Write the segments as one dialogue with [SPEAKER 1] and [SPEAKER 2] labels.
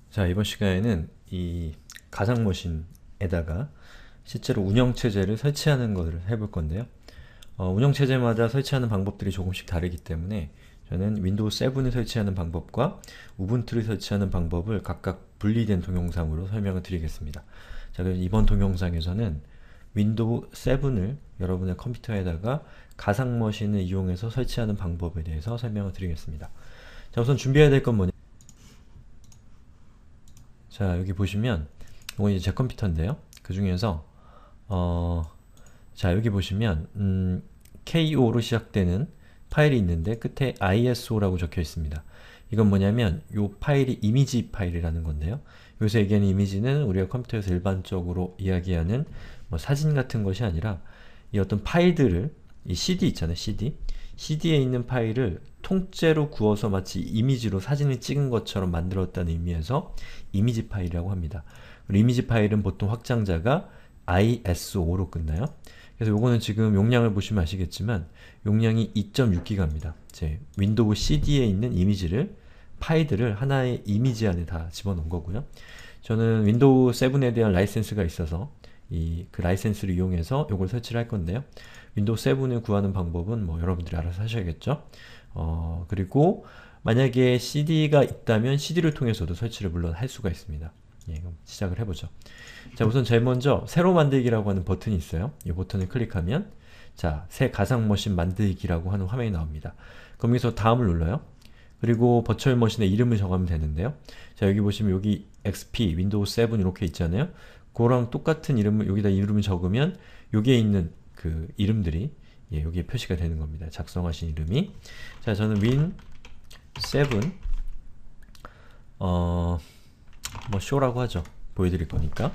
[SPEAKER 1] 자, 이번 시간에는 이 가상머신에다가 실제로 운영체제를 설치하는 것을 해볼 건데요. 운영체제마다 설치하는 방법들이 조금씩 다르기 때문에 저는 윈도우 7을 설치하는 방법과 우분투를 설치하는 방법을 각각 분리된 동영상으로 설명을 드리겠습니다. 자, 그래서 이번 동영상에서는 윈도우 7을 여러분의 컴퓨터에다가 가상머신을 이용해서 설치하는 방법에 대해서 설명을 드리겠습니다. 자, 우선 준비해야 될 건 뭐냐? 자, 여기 보시면 이건 이제 제 컴퓨터인데요. 그 중에서 자, 여기 보시면 KO로 시작되는 파일이 있는데 끝에 ISO라고 적혀 있습니다. 이건 뭐냐면 이 파일이 이미지 파일이라는 건데요. 여기서 얘기하는 이미지는 우리가 컴퓨터에서 일반적으로 이야기하는 뭐 사진 같은 것이 아니라 이 어떤 파일들을 이 CD 있잖아요. CD에 있는 파일을 통째로 구워서 마치 이미지로 사진을 찍은 것처럼 만들었다는 의미에서 이미지 파일이라고 합니다. 그리고 이미지 파일은 보통 확장자가 ISO로 끝나요. 그래서 요거는 지금 용량을 보시면 아시겠지만 용량이 2.6기가입니다. 제 윈도우 CD에 있는 이미지를 파일들을 하나의 이미지 안에 다 집어넣은 거고요. 저는 윈도우 7에 대한 라이센스가 있어서 그 라이센스를 이용해서 요걸 설치를 할 건데요. 윈도우 7을 구하는 방법은 뭐 여러분들이 알아서 하셔야겠죠. 그리고 만약에 CD가 있다면 CD를 통해서도 설치를 물론 할 수가 있습니다. 예, 그럼 시작을 해보죠. 자, 우선 제일 먼저 새로 만들기라고 하는 버튼이 있어요. 이 버튼을 클릭하면 자, 새 가상머신 만들기라고 하는 화면이 나옵니다. 그럼 여기서 다음을 눌러요. 그리고 버추얼 머신의 이름을 정하면 되는데요. 자, 여기 보시면 여기 XP, 윈도우 7 이렇게 있잖아요. 그거랑 똑같은 이름을 여기다 이름을 적으면 여기에 있는 그 이름들이 여기에 표시가 되는 겁니다. 작성하신 이름이. 자, 저는 윈 7 뭐 쇼라고 하죠. 보여드릴 거니까.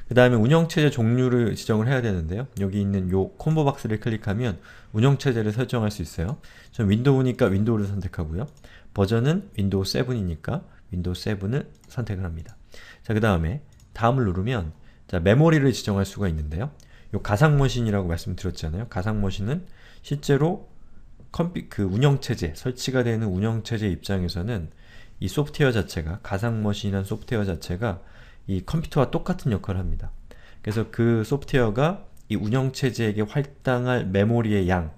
[SPEAKER 1] 그 다음에 운영체제 종류를 지정을 해야 되는데요. 여기 있는 요 콤보 박스를 클릭하면 운영체제를 설정할 수 있어요. 전 윈도우니까 윈도우를 선택하고요. 버전은 윈도우 7이니까 윈도우 7을 선택을 합니다. 자, 그 다음에 다음을 누르면 자, 메모리를 지정할 수가 있는데요. 요 가상머신이라고 말씀드렸잖아요. 가상머신은 실제로 그 운영체제, 설치가 되는 운영체제 입장에서는 이 소프트웨어 자체가, 가상머신이라는 소프트웨어 자체가 이 컴퓨터와 똑같은 역할을 합니다. 그래서 그 소프트웨어가 이 운영체제에게 할당할 메모리의 양을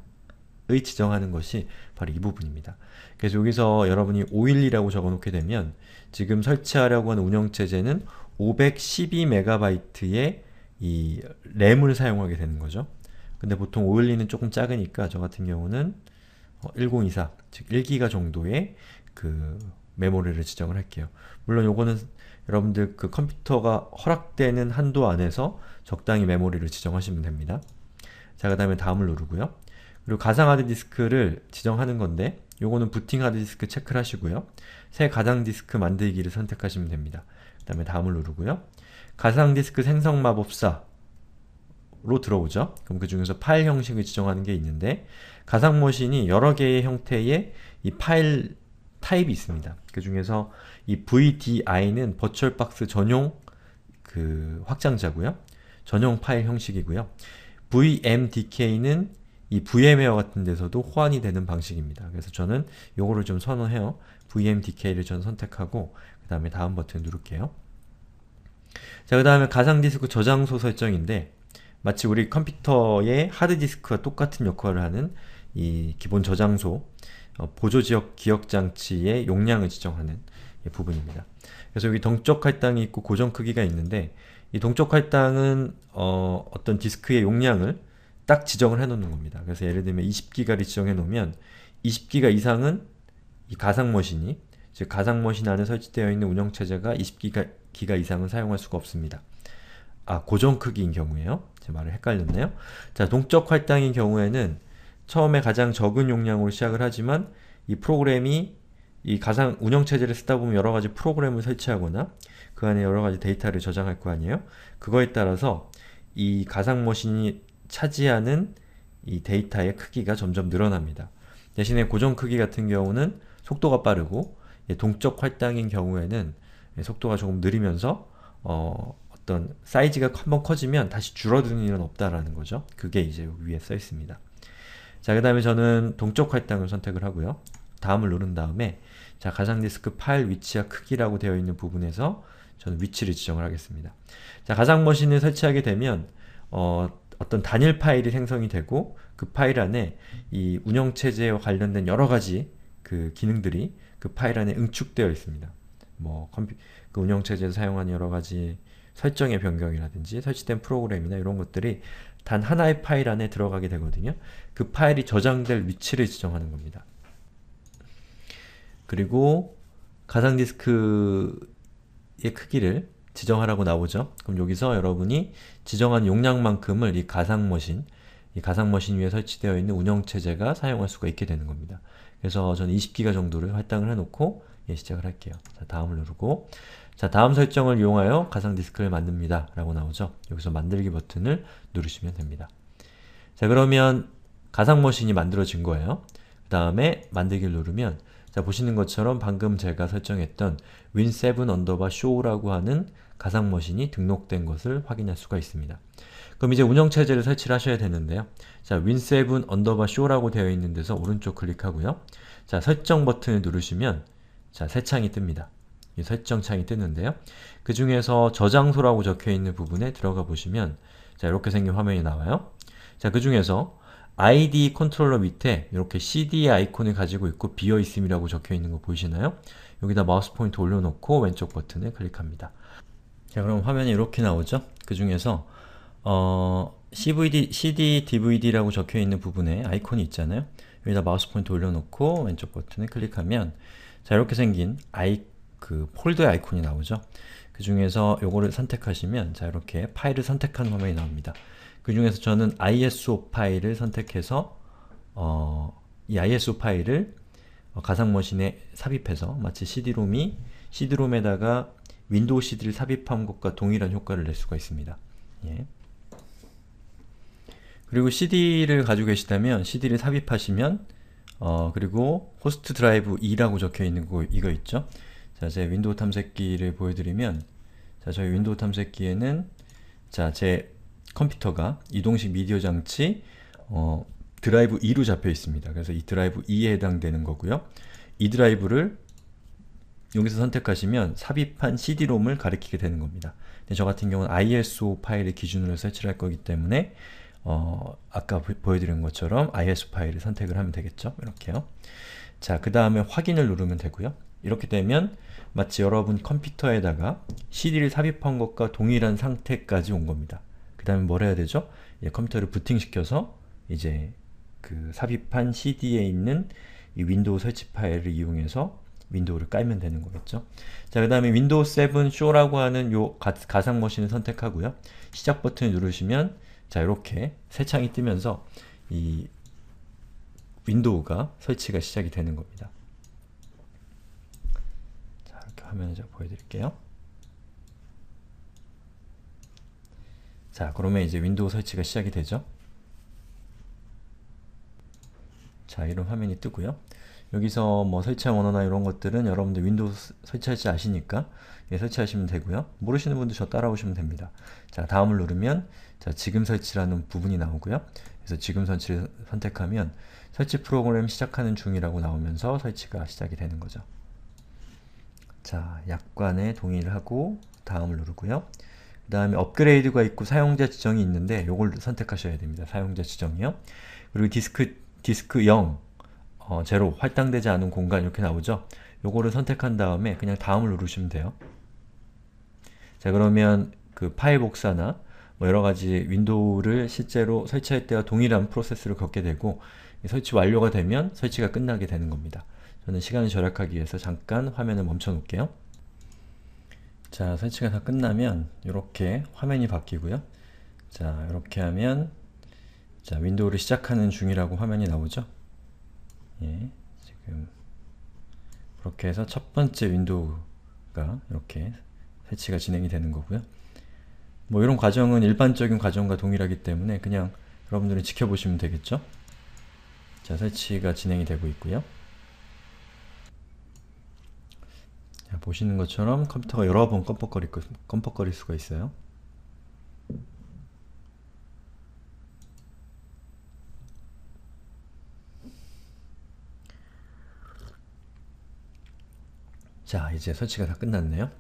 [SPEAKER 1] 지정하는 것이 바로 이 부분입니다. 그래서 여기서 여러분이 512라고 적어놓게 되면 지금 설치하려고 하는 운영체제는 512MB의 이 램을 사용하게 되는 거죠. 근데 보통 512는 조금 작으니까 저 같은 경우는 1024, 즉 1기가 정도의 그 메모리를 지정을 할게요. 물론 요거는 여러분들 그 컴퓨터가 허락되는 한도 안에서 적당히 메모리를 지정하시면 됩니다. 자, 그 다음에 다음을 누르고요. 그리고 가상 하드디스크를 지정하는 건데 요거는 부팅 하드디스크 체크를 하시고요. 새 가상 디스크 만들기를 선택하시면 됩니다. 그 다음에 다음을 누르고요. 가상 디스크 생성 마법사로 들어오죠. 그럼 그 중에서 파일 형식을 지정하는 게 있는데 가상 머신이 여러 개의 형태의 이 파일 타입이 있습니다. 그 중에서 이 VDI는 버추얼 박스 전용 그 확장자고요. 전용 파일 형식이고요. VMDK는 이 VM웨어 같은 데서도 호환이 되는 방식입니다. 그래서 저는 요거를 좀 선호해요. VMDK를 전 선택하고 그 다음에 다음 버튼 누를게요. 자, 그 다음에 가상디스크 저장소 설정인데 마치 우리 컴퓨터의 하드디스크와 똑같은 역할을 하는 이 기본 저장소 보조지역 기억장치의 용량을 지정하는 부분입니다. 그래서 여기 동적 할당이 있고 고정 크기가 있는데 이 동적 할당은 어떤 디스크의 용량을 딱 지정을 해 놓는 겁니다. 그래서 예를 들면 20기가를 지정해 놓으면 20기가 이상은 이 가상머신이 즉 가상머신 안에 설치되어 있는 운영체제가 20기가 이상은 사용할 수가 없습니다. 아, 고정 크기인 경우에요. 제 말을 헷갈렸네요. 자, 동적 할당인 경우에는 처음에 가장 적은 용량으로 시작을 하지만 이 프로그램이 이 가상 운영체제를 쓰다 보면 여러가지 프로그램을 설치하거나 그 안에 여러가지 데이터를 저장할 거 아니에요? 그거에 따라서 이 가상머신이 차지하는 이 데이터의 크기가 점점 늘어납니다. 대신에 고정 크기 같은 경우는 속도가 빠르고 동적 할당인 경우에는 속도가 조금 느리면서 어떤 사이즈가 한번 커지면 다시 줄어드는 일은 없다라는 거죠. 그게 이제 여기 위에 써 있습니다. 자, 그 다음에 저는 동적 할당을 선택을 하고요. 다음을 누른 다음에 자, 가상디스크 파일 위치와 크기라고 되어 있는 부분에서 저는 위치를 지정을 하겠습니다. 자, 가상머신을 설치하게 되면 어떤 단일 파일이 생성이 되고 그 파일 안에 이 운영체제와 관련된 여러가지 그 기능들이 그 파일 안에 응축되어 있습니다. 뭐 그 운영체제에서 사용하는 여러가지 설정의 변경이라든지 설치된 프로그램이나 이런 것들이 단 하나의 파일 안에 들어가게 되거든요. 그 파일이 저장될 위치를 지정하는 겁니다. 그리고 가상디스크의 크기를 지정하라고 나오죠. 그럼 여기서 여러분이 지정한 용량만큼을 이 가상머신 위에 설치되어 있는 운영체제가 사용할 수가 있게 되는 겁니다. 그래서 저는 20기가 정도를 할당을 해놓고 시작을 할게요. 자, 다음을 누르고 자, 다음 설정을 이용하여 가상디스크를 만듭니다 라고 나오죠. 여기서 만들기 버튼을 누르시면 됩니다. 자, 그러면 가상머신이 만들어진 거예요. 그 다음에 만들기를 누르면 자, 보시는 것처럼 방금 제가 설정했던 win7_show라고 하는 가상머신이 등록된 것을 확인할 수가 있습니다. 그럼 이제 운영체제를 설치를 하셔야 되는데요. 자, win7_show라고 되어 있는 데서 오른쪽 클릭하고요. 자, 설정 버튼을 누르시면 자, 새 창이 뜹니다. 이 설정 창이 뜨는데요. 그 중에서 저장소라고 적혀 있는 부분에 들어가 보시면 자, 이렇게 생긴 화면이 나와요. 자, 그 중에서 ID 컨트롤러 밑에 이렇게 CD 아이콘을 가지고 있고 비어 있음이라고 적혀 있는 거 보이시나요? 여기다 마우스 포인트 올려놓고 왼쪽 버튼을 클릭합니다. 자, 그럼 화면이 이렇게 나오죠? 그 중에서 CD, DVD라고 적혀 있는 부분에 아이콘이 있잖아요? 여기다 마우스 포인트 올려놓고 왼쪽 버튼을 클릭하면 자, 이렇게 생긴 폴더의 아이콘이 나오죠? 그 중에서 요거를 선택하시면 자, 이렇게 파일을 선택하는 화면이 나옵니다. 그 중에서 저는 ISO 파일을 선택해서 이 ISO 파일을 가상머신에 삽입해서 마치 CD롬에다가 윈도우 CD를 삽입한 것과 동일한 효과를 낼 수가 있습니다. 예. 그리고 CD를 가지고 계시다면 CD를 삽입하시면 그리고 호스트 드라이브 2라고 적혀 있는 이거 있죠? 자, 제 윈도우 탐색기를 보여드리면 자, 저희 윈도우 탐색기에는 자, 제 컴퓨터가 이동식 미디어 장치 드라이브 2로 잡혀 있습니다. 그래서 이 드라이브 2에 해당되는 거고요. 이 드라이브를 여기서 선택하시면 삽입한 CD롬을 가리키게 되는 겁니다. 근데 저 같은 경우는 ISO 파일을 기준으로 설치를 할 거기 때문에 아까 보여드린 것처럼 ISO 파일을 선택을 하면 되겠죠. 이렇게요. 자, 그 다음에 확인을 누르면 되고요. 이렇게 되면 마치 여러분 컴퓨터에다가 CD를 삽입한 것과 동일한 상태까지 온 겁니다. 그 다음에 뭘 해야 되죠? 컴퓨터를 부팅시켜서 이제 그 삽입한 CD에 있는 이 윈도우 설치 파일을 이용해서 윈도우를 깔면 되는 거겠죠. 자, 그 다음에 윈도우 7 show라고 하는 요 가상머신을 선택하고요. 시작 버튼을 누르시면 자, 이렇게 새 창이 뜨면서 이 윈도우가 설치가 시작이 되는 겁니다. 자, 이렇게 화면을 제가 보여드릴게요. 자, 그러면 이제 윈도우 설치가 시작이 되죠. 자, 이런 화면이 뜨고요. 여기서 뭐 설치한 원어나 이런 것들은 여러분들 윈도우 설치할 줄 아시니까 설치하시면 되고요. 모르시는 분들 저 따라오시면 됩니다. 자, 다음을 누르면 자, 지금 설치라는 부분이 나오고요. 그래서 지금 설치를 선택하면 설치 프로그램 시작하는 중이라고 나오면서 설치가 시작이 되는 거죠. 자, 약관에 동의를 하고 다음을 누르고요. 그 다음에 업그레이드가 있고 사용자 지정이 있는데 요걸 선택하셔야 됩니다. 사용자 지정이요. 그리고 디스크 0 제로, 할당되지 않은 공간 이렇게 나오죠? 요거를 선택한 다음에 그냥 다음을 누르시면 돼요. 자, 그러면 그 파일 복사나 뭐 여러가지 윈도우를 실제로 설치할 때와 동일한 프로세스를 겪게 되고 설치 완료가 되면 설치가 끝나게 되는 겁니다. 저는 시간을 절약하기 위해서 잠깐 화면을 멈춰 놓을게요. 자, 설치가 다 끝나면 이렇게 화면이 바뀌고요. 자, 이렇게 하면 자, 윈도우를 시작하는 중이라고 화면이 나오죠? 예, 지금 그렇게 해서 첫 번째 윈도우가 이렇게 설치가 진행이 되는 거고요. 뭐 이런 과정은 일반적인 과정과 동일하기 때문에 그냥 여러분들은 지켜보시면 되겠죠? 자, 설치가 진행이 되고 있고요. 자, 보시는 것처럼 컴퓨터가 여러 번 껌뻑거릴 수가 있어요. 자, 이제 설치가 다 끝났네요.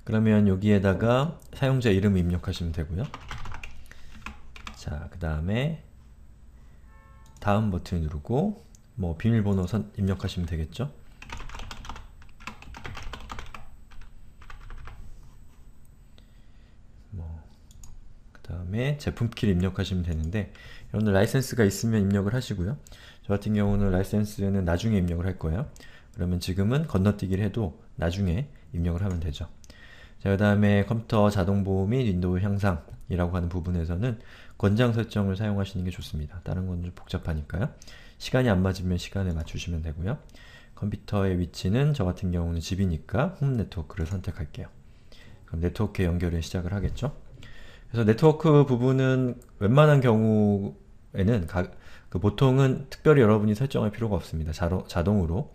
[SPEAKER 1] 그러면 여기에다가 사용자 이름을 입력하시면 되고요. 자, 그 다음에 다음 버튼을 누르고 뭐 비밀번호 입력하시면 되겠죠. 그 다음에 제품키를 입력하시면 되는데, 여러분들 라이센스가 있으면 입력을 하시고요. 저 같은 경우는 라이센스는 나중에 입력을 할 거예요. 그러면 지금은 건너뛰기를 해도 나중에 입력을 하면 되죠. 자, 그 다음에 컴퓨터 자동보호 및 윈도우 향상이라고 하는 부분에서는 권장 설정을 사용하시는 게 좋습니다. 다른 건 좀 복잡하니까요. 시간이 안 맞으면 시간에 맞추시면 되고요. 컴퓨터의 위치는 저 같은 경우는 집이니까 홈 네트워크를 선택할게요. 그럼 네트워크에 연결을 시작을 하겠죠. 그래서 네트워크 부분은 웬만한 경우에는 보통은 특별히 여러분이 설정할 필요가 없습니다. 자동으로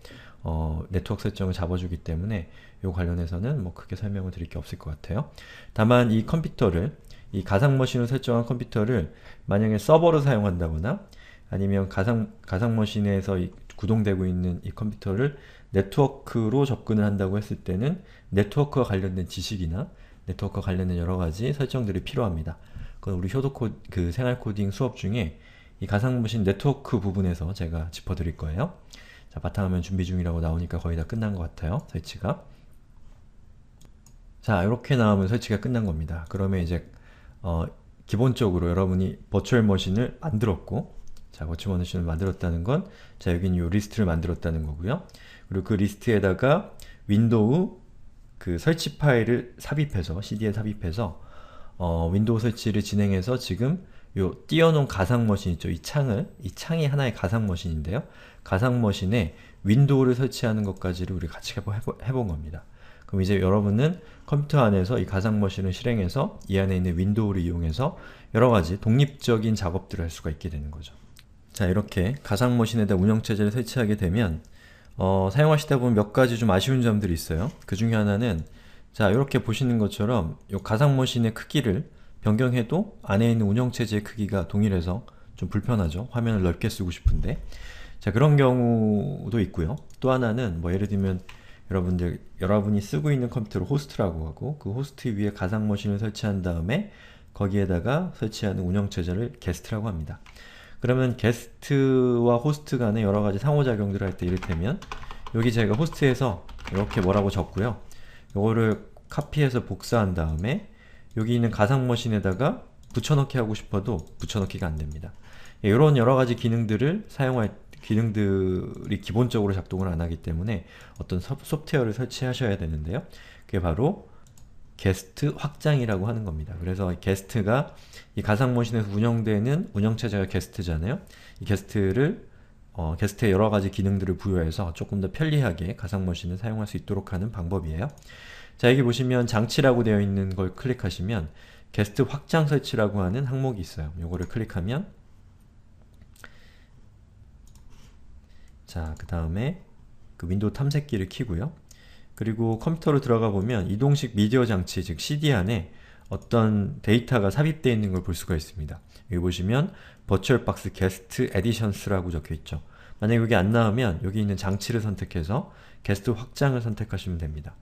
[SPEAKER 1] 네트워크 설정을 잡아주기 때문에 이 관련해서는 뭐 크게 설명을 드릴 게 없을 것 같아요. 다만 이 컴퓨터를, 이 가상머신으로 설정한 컴퓨터를 만약에 서버로 사용한다거나 아니면 가상머신에서 구동되고 있는 이 컴퓨터를 네트워크로 접근을 한다고 했을 때는 네트워크와 관련된 지식이나 네트워크와 관련된 여러가지 설정들이 필요합니다. 그건 우리 생활코딩 수업 중에 이 가상머신 네트워크 부분에서 제가 짚어드릴 거예요. 자, 바탕화면 준비 중이라고 나오니까 거의 다 끝난 것 같아요. 설치가. 자, 이렇게 나오면 설치가 끝난 겁니다. 그러면 이제 기본적으로 여러분이 버추얼 머신을 만들었고, 자, 버추얼 머신을 만들었다는 건, 자, 여기는 이 리스트를 만들었다는 거고요. 그리고 그 리스트에다가 윈도우 그 설치 파일을 삽입해서, CD에 삽입해서 윈도우 설치를 진행해서 지금 요 띄워놓은 가상머신 있죠? 이 창이 하나의 가상머신인데요. 가상머신에 윈도우를 설치하는 것까지를 우리 같이 해본 겁니다. 그럼 이제 여러분은 컴퓨터 안에서 이 가상머신을 실행해서 이 안에 있는 윈도우를 이용해서 여러가지 독립적인 작업들을 할 수가 있게 되는 거죠. 자, 이렇게 가상머신에다 운영체제를 설치하게 되면 사용하시다 보면 몇 가지 좀 아쉬운 점들이 있어요. 그 중에 하나는, 자, 이렇게 보시는 것처럼 이 가상머신의 크기를 변경해도 안에 있는 운영체제의 크기가 동일해서 좀 불편하죠. 화면을 넓게 쓰고 싶은데. 자, 그런 경우도 있고요. 또 하나는 뭐 예를 들면 여러분이 쓰고 있는 컴퓨터를 호스트라고 하고 그 호스트 위에 가상머신을 설치한 다음에 거기에다가 설치하는 운영체제를 게스트라고 합니다. 그러면 게스트와 호스트 간의 여러가지 상호작용들을 할 때 이를테면 여기 제가 호스트에서 이렇게 뭐라고 적고요. 요거를 카피해서 복사한 다음에 여기 있는 가상머신에다가 붙여넣기 하고 싶어도 붙여넣기가 안됩니다. 이런 여러가지 기능들이 기본적으로 작동을 안하기 때문에 어떤 소프트웨어를 설치하셔야 되는데요. 그게 바로 게스트 확장이라고 하는 겁니다. 그래서 게스트가 이 가상머신에서 운영되는 운영체제가 게스트잖아요. 이 게스트에 여러가지 기능들을 부여해서 조금 더 편리하게 가상머신을 사용할 수 있도록 하는 방법이에요. 자, 여기 보시면 장치라고 되어 있는 걸 클릭하시면 게스트 확장 설치라고 하는 항목이 있어요. 요거를 클릭하면, 자, 그 다음에 그 윈도우 탐색기를 켜고요. 그리고 컴퓨터로 들어가 보면 이동식 미디어 장치, 즉 CD 안에 어떤 데이터가 삽입되어 있는 걸 볼 수가 있습니다. 여기 보시면 버추얼박스 게스트 에디션스라고 적혀 있죠. 만약에 여기 안 나오면 여기 있는 장치를 선택해서 게스트 확장을 선택하시면 됩니다.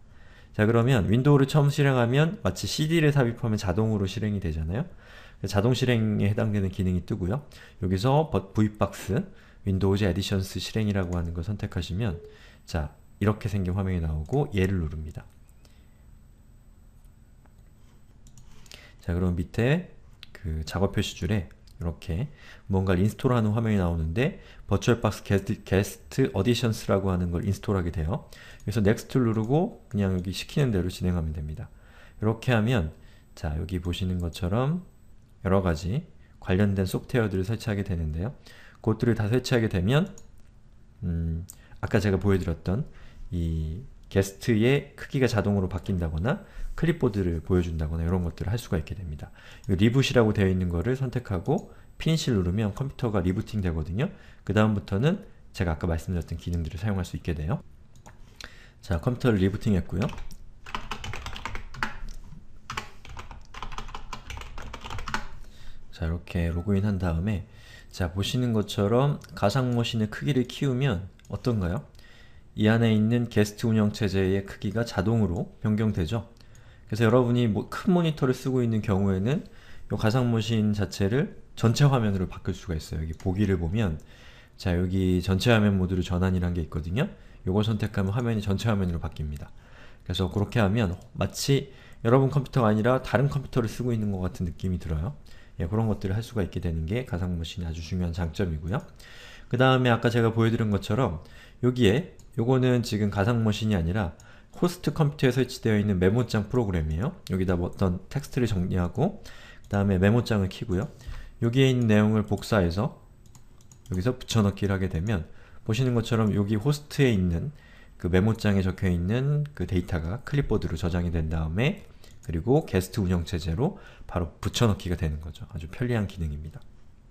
[SPEAKER 1] 자, 그러면 윈도우를 처음 실행하면 마치 CD를 삽입하면 자동으로 실행이 되잖아요. 자동 실행에 해당되는 기능이 뜨고요. 여기서 V박스 윈도우즈 에디션스 실행이라고 하는 걸 선택하시면, 자, 이렇게 생긴 화면이 나오고 얘를 누릅니다. 자, 그럼 밑에 그 작업 표시줄에 이렇게 뭔가를 인스톨하는 화면이 나오는데 버추얼박스 게스트 어디션스라고 하는 걸 인스톨하게 돼요. 그래서 넥스트를 누르고 그냥 여기 시키는 대로 진행하면 됩니다. 이렇게 하면, 자, 여기 보시는 것처럼 여러가지 관련된 소프트웨어들을 설치하게 되는데요. 그것들을 다 설치하게 되면 아까 제가 보여드렸던 이 게스트의 크기가 자동으로 바뀐다거나 클립보드를 보여준다거나 이런 것들을 할 수가 있게 됩니다. 리부트이라고 되어 있는 거를 선택하고 피니시를 누르면 컴퓨터가 리부팅 되거든요. 그 다음부터는 제가 아까 말씀드렸던 기능들을 사용할 수 있게 돼요. 자, 컴퓨터를 리부팅 했고요. 자, 이렇게 로그인 한 다음에, 자, 보시는 것처럼 가상머신의 크기를 키우면 어떤가요? 이 안에 있는 게스트 운영체제의 크기가 자동으로 변경되죠. 그래서 여러분이 큰 모니터를 쓰고 있는 경우에는 이 가상머신 자체를 전체 화면으로 바꿀 수가 있어요. 여기 보기를 보면 자, 여기 전체 화면 모드로 전환이란 게 있거든요. 요걸 선택하면 화면이 전체 화면으로 바뀝니다. 그래서 그렇게 하면 마치 여러분 컴퓨터가 아니라 다른 컴퓨터를 쓰고 있는 것 같은 느낌이 들어요. 예, 그런 것들을 할 수가 있게 되는 게 가상머신의 아주 중요한 장점이고요. 그 다음에 아까 제가 보여드린 것처럼 여기에 요거는 지금 가상머신이 아니라 호스트 컴퓨터에 설치되어 있는 메모장 프로그램이에요. 여기다 어떤 텍스트를 정리하고 그 다음에 메모장을 키고요. 여기에 있는 내용을 복사해서 여기서 붙여넣기를 하게 되면 보시는 것처럼 여기 호스트에 있는 그 메모장에 적혀있는 그 데이터가 클립보드로 저장이 된 다음에 그리고 게스트 운영체제로 바로 붙여넣기가 되는 거죠. 아주 편리한 기능입니다.